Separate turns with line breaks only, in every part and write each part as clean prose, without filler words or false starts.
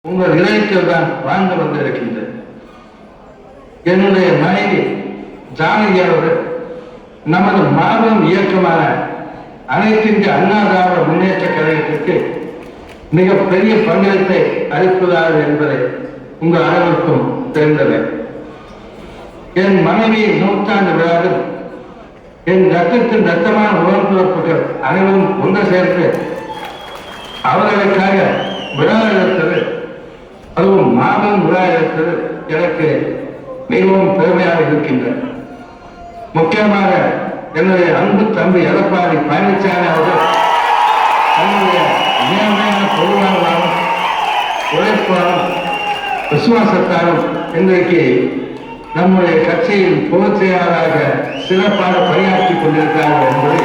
உங்கள் இதயத்தில் தான் வாழ்ந்து கொண்டிருக்கின்றது. என்னுடைய மனைவி ஜானகி அவர்கள் நமது மாபெரும் இயக்கமான அனைத்து இந்திய அண்ணா திராவிட முன்னேற்ற கழகத்திற்கு மிகப்பெரிய பங்களிப்பை அளிப்பதாக என்பதை உங்கள் அனைவருக்கும் தெரிந்தது. என் மனைவியின் நூற்றாண்டு விழாவில் என் ரத்தத்தின் ரத்தமான உடன்பிறப்புகள் அனைவரும் ஒன்று சேர்ந்து அவர்களுக்காக விழா எடுத்தது, அதுவும் மாபெரும் விழா எடுத்தது எனக்கு மிகவும் பெருமையாக இருக்கின்றது. முக்கியமாக என்னுடைய அன்பு தம்பி எடப்பாடி பழனிசாமி அவர்கள் தன்னுடைய நேர்மையான பொதுவாளராலும் உழைப்பாலும் விசுவாசத்தாலும் இன்றைக்கு நம்முடைய கட்சியின் பொதுச் செயலாளராக சிறப்பாக பணியாற்றிக் கொண்டிருக்கிறார்கள் என்பதை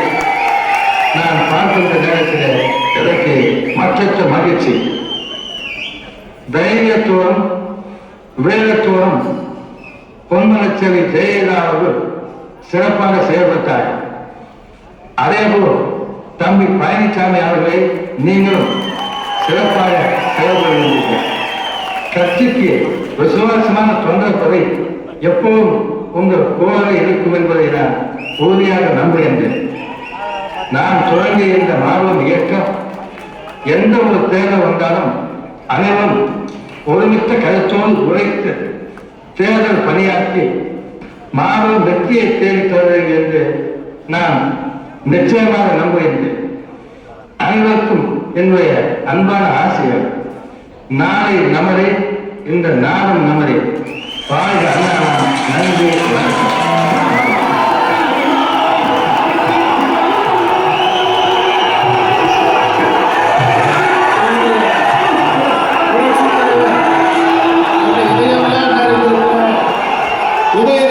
நான் பார்க்கின்ற நேரத்தில் எனக்கு மற்றற்ற மகிழ்ச்சி. தைரியத்துடன் வேகத்துடன் பொன்மனச்சேரி ஜெயலலிதா அவர்கள் சிறப்பாக செயல்பட்டார். அதேபோல் தம்பி பழனிசாமி அவர்களை நீங்களும் சிறப்பாக செயல்படுகின்றீர்கள். கட்சிக்கு விசுவாசமான தொண்டர்பதை எப்பவும் உங்கள் கூட இருக்கும் என்பதை நான் உறுதியாக நம்புகின்றேன். நான் தொடங்கிய இந்த மாபெரும் இயக்கம் எந்த ஒரு தேர்தல் வந்தாலும் அனைவரும் ஒருமித்த கருத்தோடு உழைத்து தேர்தல் பணியாற்றி மாபெரும் வெற்றியை தேடித் தருவீர்கள் என்று நான் நிச்சயமாக நம்புகின்றேன். அனைவருக்கும் என்னுடைய அன்பான ஆசைகள். நாளை நமதே, இந்த நாடும் நமதே. வாழ்க அண்ணா. நன்றி, வணக்கம்.
இதய